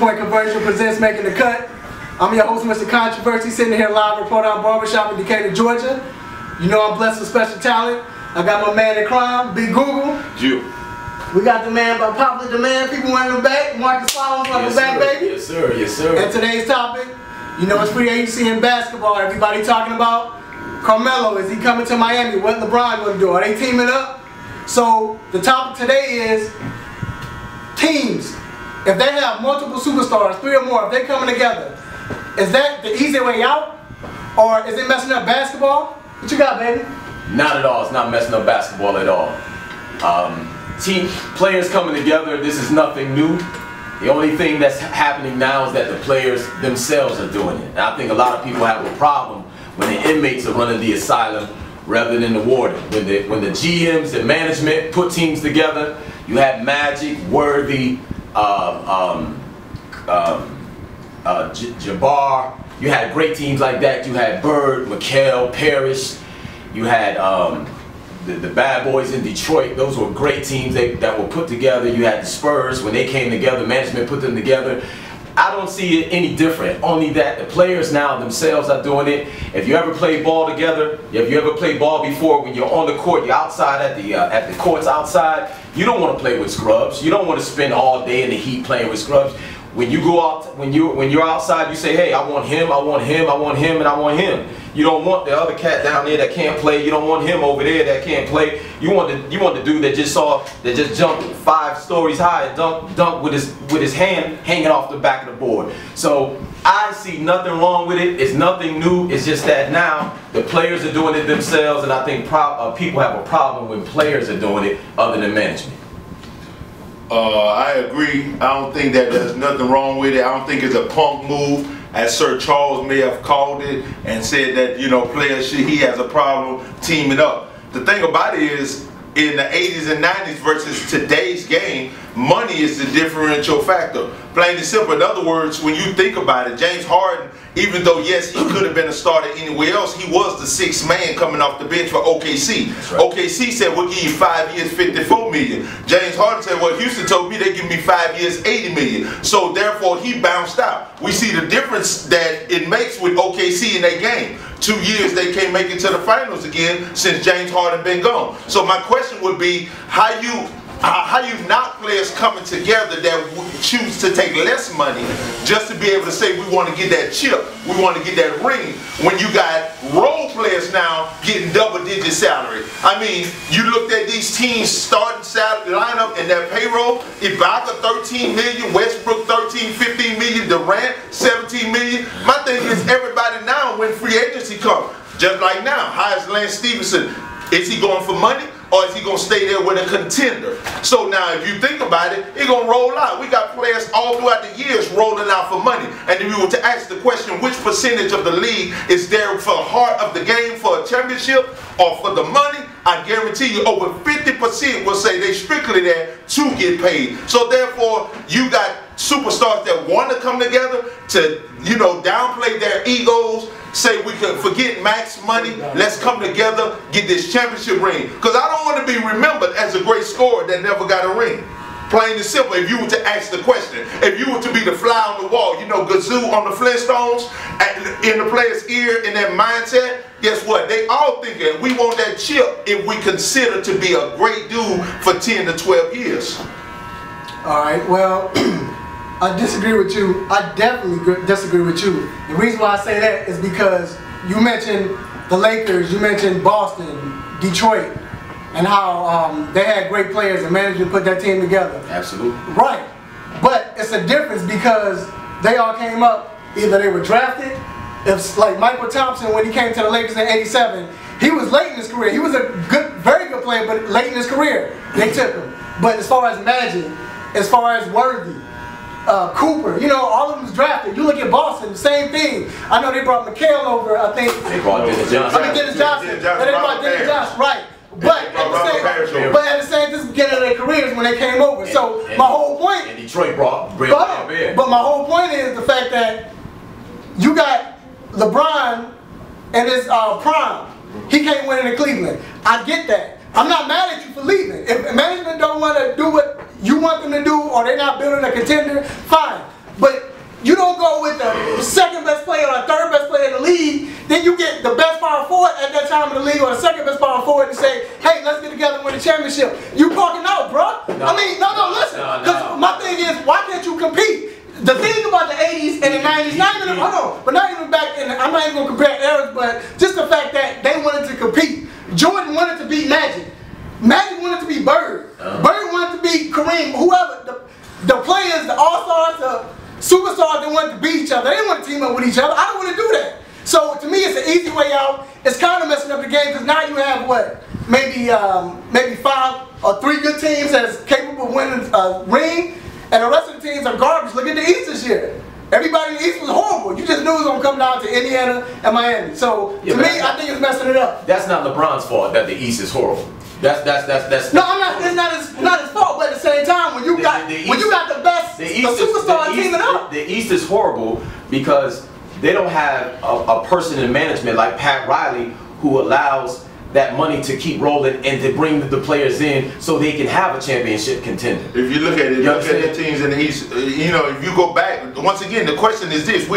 3-point conversion presents Making the Cut. I'm your host, Mr. Controversy, sitting here live reporting on Barbershop in Decatur, Georgia. You know I'm blessed with special talent. I got my man in crime, Big Google. Jew. We got the man by popular demand. People wanting him back. Marcus Flowers wanting him back, baby. Yes, sir. Yes, sir. And today's topic, you know, it's free agency in basketball. Everybody talking about Carmelo. Is he coming to Miami? What LeBron going to do? Are they teaming up? So the topic today is teams. If they have multiple superstars, 3 or more, if they're coming together, is that the easy way out? Or is it messing up basketball? What you got, baby? Not at all. It's not messing up basketball at all. Team players coming together, this is nothing new. The only thing that's happening now is that the players themselves are doing it. And I think a lot of people have a problem when the inmates are running the asylum rather than the warden. When the GMs and management put teams together, you had Magic, Worthy, Jabbar. You had great teams like that. You had Bird, McHale, Parrish. You had the Bad Boys in Detroit. Those were great teams that were put together. You had the Spurs. When they came together, management put them together. I don't see it any different. Only that the players now themselves are doing it. If you ever played ball together, if you ever played ball before, when you're on the court, you're outside at the courts outside, you don't want to play with scrubs. You don't want to spend all day in the heat playing with scrubs. When you go out, when you're outside, you say, hey, I want him, I want him, I want him, and I want him. You don't want the other cat down there that can't play. You don't want him over there that can't play. You want the dude that just jumped 5 stories high and dunk with his hand hanging off the back of the board. So I see nothing wrong with it. It's nothing new. It's just that now the players are doing it themselves, and I think people have a problem when players are doing it other than management. I agree. I don't think that there's nothing wrong with it. I don't think it's a punk move, as Sir Charles may have called it and said that, you know, he has a problem teaming up. The thing about it is, in the 80s and 90s versus today's game, money is the differential factor. Plain and simple. In other words, when you think about it, James Harden, even though yes, he could have been a starter anywhere else, he was the 6th man coming off the bench for OKC. Right. OKC said, we'll give you 5 years, $54 million. James Harden said, well, Houston told me they give me 5 years, $80 million. So therefore, he bounced out. We see the difference that it makes with OKC in their game. 2 years they can't make it to the finals again since James Harden been gone. So my question would be, how you knock players coming together that choose to take less money just to be able to say we want to get that chip, we want to get that ring, when you got role players now getting double-digit salary. I mean, you looked at these teams starting salary lineup and their payroll. Ibaka $13 million, Westbrook $13, $15 million, Durant $17 million. My thing is, everybody now when free agency comes, just like now, how is Lance Stevenson? Is he going for money? Or is he going to stay there with a contender? So now if you think about it, it's going to roll out. We got players all throughout the years rolling out for money. And if you were to ask the question, which percentage of the league is there for the heart of the game for a championship or for the money? I guarantee you over 50% will say they strictly there to get paid. So therefore, you got superstars that want to come together to, you know, downplay their egos, say we could forget max money, let's come together, get this championship ring. Because I don't want to be remembered as a great scorer that never got a ring. Plain and simple, if you were to ask the question, if you were to be the fly on the wall, you know, Gazoo on the Flintstones, in the player's ear, in their mindset, guess what? They all thinking, we want that chip if we consider to be a great dude for 10 to 12 years. All right, well, I disagree with you. I definitely disagree with you. The reason why I say that is because you mentioned the Lakers, you mentioned Boston, Detroit, and how they had great players and management put that team together. Absolutely. Right. But it's a difference because they all came up, either they were drafted, if like Michael Thompson, when he came to the Lakers in '87, he was late in his career. He was a very good player, but late in his career, they took him. But as far as Magic, as far as Worthy, Cooper, you know, all of them was drafted. You look at Boston, same thing. I know they brought McHale over, I think. They brought Dennis Johnson. Dennis Johnson. They brought Dennis Johnson, right. But at the same this beginning of their careers when they came over. So my whole point. And Detroit brought Bear. But my whole point is the fact that you got LeBron in his prime. He can't win in Cleveland. I get that. I'm not mad at you for leaving. If management don't want to do what you want them to do, or they're not building a contender, fine. But you don't go with the second best player or the third best player in the league, then you get the best power forward at that time in the league or the second best power forward and say, hey, let's get together and win the championship. You parking out, bro. No. I mean, no, listen. Because my thing is, why can't you compete? The thing about the 80s and the 90s, not even, hold on, but not even back in, I'm not even going to compare eras, but just the fact that they wanted to compete. Jordan wanted to beat Magic. Magic wanted to beat Bird. Bird wanted to beat Kareem, whoever. The players, the all-stars, the superstars, they wanted to beat each other. They didn't want to team up with each other. I don't want to do that. So to me, it's an easy way out. It's kind of messing up the game because now you have what? Maybe 5 or 3 good teams that's capable of winning a ring, and the rest of the teams are garbage. Look at the East this year. Everybody in the East was horrible. You just knew it was going to come down to Indiana and Miami. So to me, I think it's messing it up. That's not LeBron's fault that the East is horrible. That's no, I'm not. It's not his fault. But at the same time, when you got the best, the superstar teaming up, the East is horrible because they don't have a person in management like Pat Riley who allows that money to keep rolling and to bring the players in so they can have a championship contender. If you look at it, look at the teams in the East, you know, if you go back, once again, the question is this: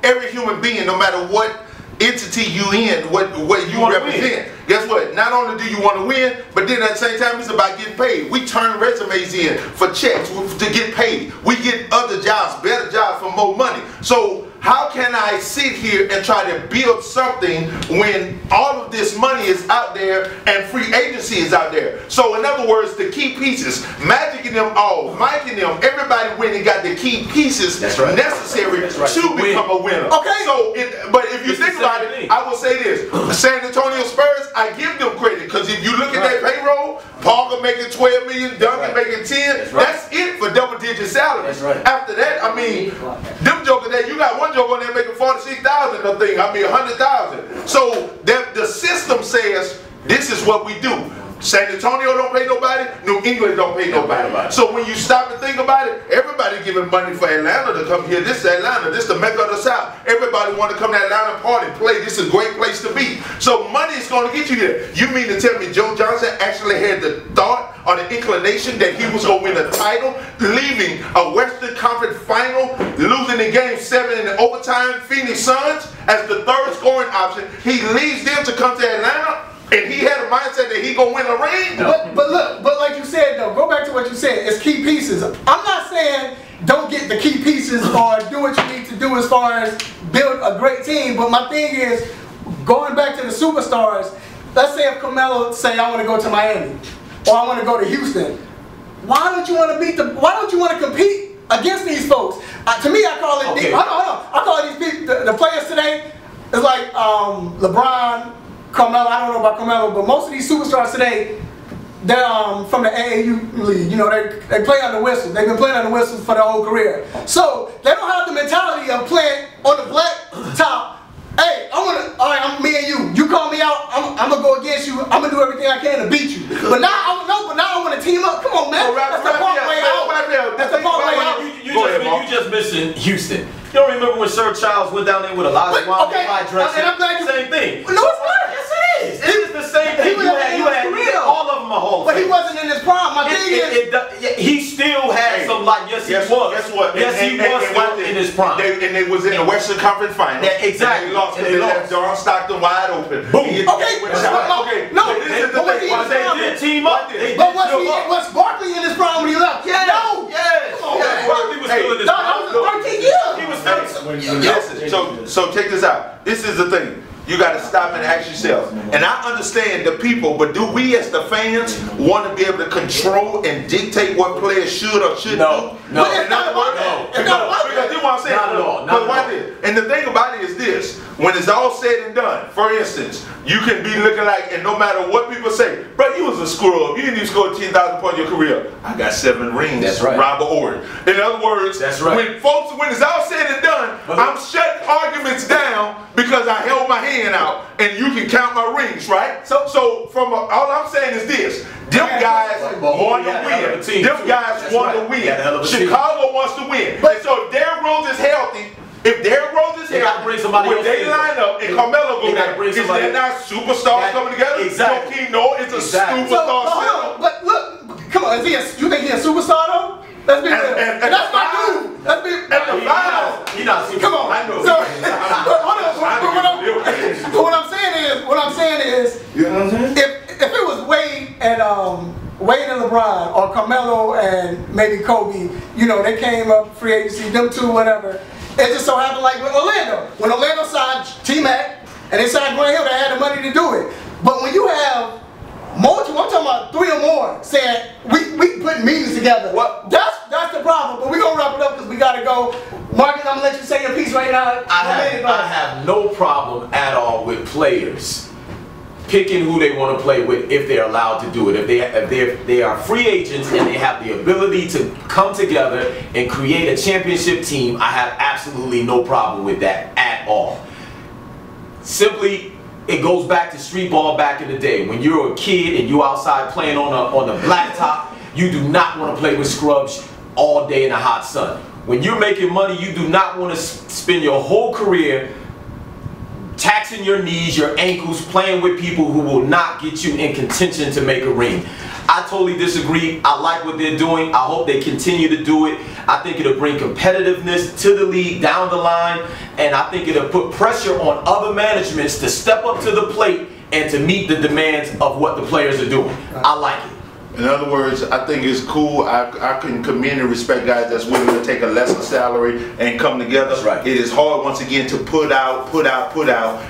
every human being, no matter what entity you in, what you represent. Guess what? Not only do you want to win, but then at the same time, it's about getting paid. We turn resumes in for checks to get paid. We get other jobs, better jobs for more money. So how can I sit here and try to build something when all of this money is out there and free agency is out there? So in other words, the key pieces, Magic and them all, Mike and them, everybody went and got the key pieces necessary to become a winner. Okay. So, but if you think about it, I will say this: San Antonio Spurs, I give them credit because if you look at their payroll, Parker making 12 million, Duncan making 10. That's it for double-digit salaries. After that, I mean, them jokers that you got one joker on there making 46,000 a thing. I mean 100,000. So the system says this is what we do. San Antonio don't pay nobody, New England don't pay nobody. So when you stop and think about it, everybody giving money for Atlanta to come here. This is Atlanta, this is the Mecca of the South. Everybody want to come to Atlanta, party, play. This is a great place to be. So money is going to get you there. You mean to tell me Joe Johnson actually had the thought or the inclination that he was going to win a title, leaving a Western Conference final, losing in Game 7 in the overtime, Phoenix Suns as the third scoring option. He leaves them to come to Atlanta. And he had a mindset that he gonna win a ring? No. But like you said though, go back to what you said, it's key pieces. I'm not saying don't get the key pieces or do what you need to do as far as build a great team, but my thing is, going back to the superstars, let's say if Carmelo say I want to go to Miami, or I want to go to Houston, why don't you want to compete against these folks? To me, I call it, hold on. I call these people, the players today, it's like LeBron, Carmelo, I don't know about Carmelo, but most of these superstars today, they're from the AAU league. You know, they play on the whistle. They've been playing on the whistle for their whole career. So they don't have the mentality of playing on the black top. Hey, I'm me and you. You call me out, I'm gonna go against you. I'm gonna do everything I can to beat you. But now I want to team up. Come on, man. That's the part way out. That's the part way out. You just missing Houston. You don't remember when Sir Charles went down there with a lot of dressing? Same thing. No, it's not. Yes, it is. It is the same thing. You had all of them a whole. But he wasn't in his prime. My thing is, he still had some like. Yes, he was. Guess what? Yes, he was still in his prime. And they was in the Western Conference Finals. Exactly. They lost. They left John Stockton wide open. Boom. Okay. No. This is the thing. They did team up. But was Barkley in his prime when he left? Yeah. No. Yes. Barkley was still in his prime. That was 13 years. He was Listen, so check this out. This is the thing. You got to stop and ask yourself. And I understand the people, but do we as the fans want to be able to control and dictate what players should or shouldn't do? No. It's not about that. Because this is what I'm saying. Not at all. And the thing about it is this. When it's all said and done, for instance, you can be looking like, and no matter what people say, bro, you was a screw-up. You didn't even score 10,000 points in your career. I got 7 rings. That's right. Robert Ory. In other words, that's right. when it's all said and done, I'm shutting arguments down because I held my hand out, and you can count my rings, right? So all I'm saying is this. Them guys want to win. Them guys want to win. Chicago wants to win. And so if Derrick Rose is healthy, when they line up and Carmelo goes there, is that not superstars coming together? Exactly. Joakim Noah is a superstar center. But look, come on, you think he's a superstar though? Let's be real. And that's my dude. Let's be at the finals. He not super. Come on. I know. So, what I'm saying is, you know what I'm saying? If it was Wade and LeBron, or Carmelo and maybe Kobe, you know, they came up free agency, them two, whatever. It just so happened like with Orlando. When Orlando signed T-Mac and they signed Grant Hill, they had the money to do it. But when you have multiple, I'm talking about 3 or more, saying we putting meetings together. What? That's the problem. But we're gonna wrap it up because we gotta go. Marcus, I'm gonna let you say your piece right now. I have no problem at all with players picking who they want to play with if they're allowed to do it. If they are free agents and they have the ability to come together and create a championship team, I have absolutely no problem with that at all. Simply, it goes back to street ball back in the day. When you're a kid and you're outside playing on the blacktop, you do not want to play with scrubs all day in the hot sun. When you're making money, you do not want to spend your whole career taxing your knees, your ankles, playing with people who will not get you in contention to make a ring. I totally disagree. I like what they're doing. I hope they continue to do it. I think it'll bring competitiveness to the league down the line, and I think it'll put pressure on other managements to step up to the plate and to meet the demands of what the players are doing. I like it. In other words, I think it's cool. I can commend and respect guys that's willing to take a lesser salary and come together. That's right. It is hard once again to put out,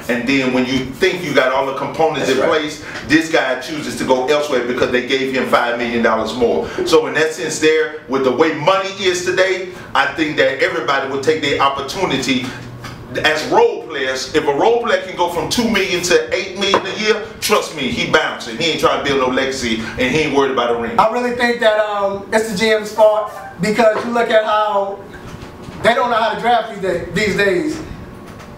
and then when you think you got all the components in place, this guy chooses to go elsewhere because they gave him $5 million more. So in that sense there, with the way money is today, I think that everybody would take their opportunity as role players. If a role player can go from $2 million to $8 million a year, trust me, he bouncing. He ain't trying to build no legacy, and he ain't worried about a ring. I really think that it's the GM's fault because you look at how they don't know how to draft these days.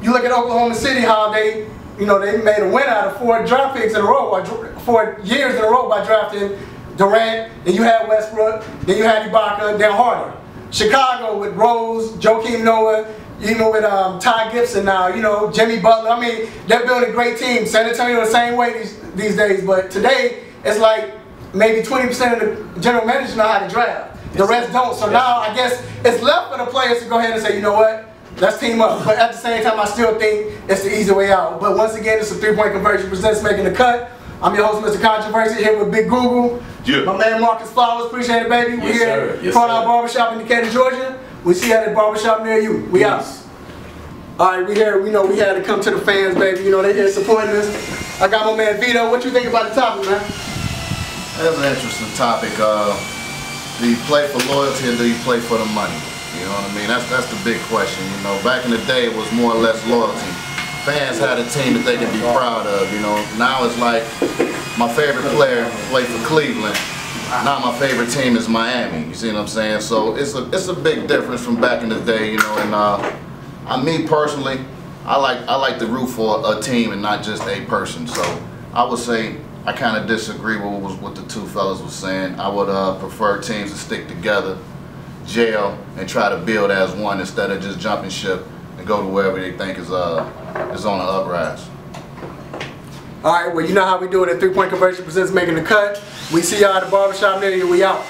You look at Oklahoma City, how they made a win out of 4 draft picks in a row, or 4 years in a row by drafting Durant. Then you had Westbrook. Then you had Ibaka. Then Harden. Chicago with Rose, Joakim Noah. Even with Ty Gibson now, Jimmy Butler. I mean, they're building great teams. San Antonio the same way these days. But today, it's like maybe 20% of the general managers know how to draft. The rest don't. So now I guess it's left for the players to go ahead and say, you know what, let's team up. But at the same time, I still think it's the easy way out. But once again, it's a 3-point conversion presents Making the Cut. I'm your host, Mr. Controversy, here with Big Google. Yeah. My man Marcus Flowers. Appreciate it, baby. We're here Yes, at our barbershop in Decatur, Georgia. We see you at the barbershop near you. We out. Alright, we here. We know we had to come to the fans, baby. They here supporting us. I got my man Vito. What you think about the topic, man? That's an interesting topic. Do you play for loyalty or do you play for the money? You know what I mean? That's the big question. Back in the day, it was more or less loyalty. Fans had a team that they could be proud of. Now it's like my favorite player played for Cleveland. Now my favorite team is Miami. You see what I'm saying? So it's a big difference from back in the day. And me personally, I like to root for a team and not just a person. So I would say I kind of disagree with what the two fellas were saying. I would prefer teams to stick together, gel, and try to build as one instead of just jumping ship and go to wherever they think is on the uprise. Alright, well, you know how we do it at 3-Point Conversion presents Making the Cut. We see y'all at the barbershop near you. We out.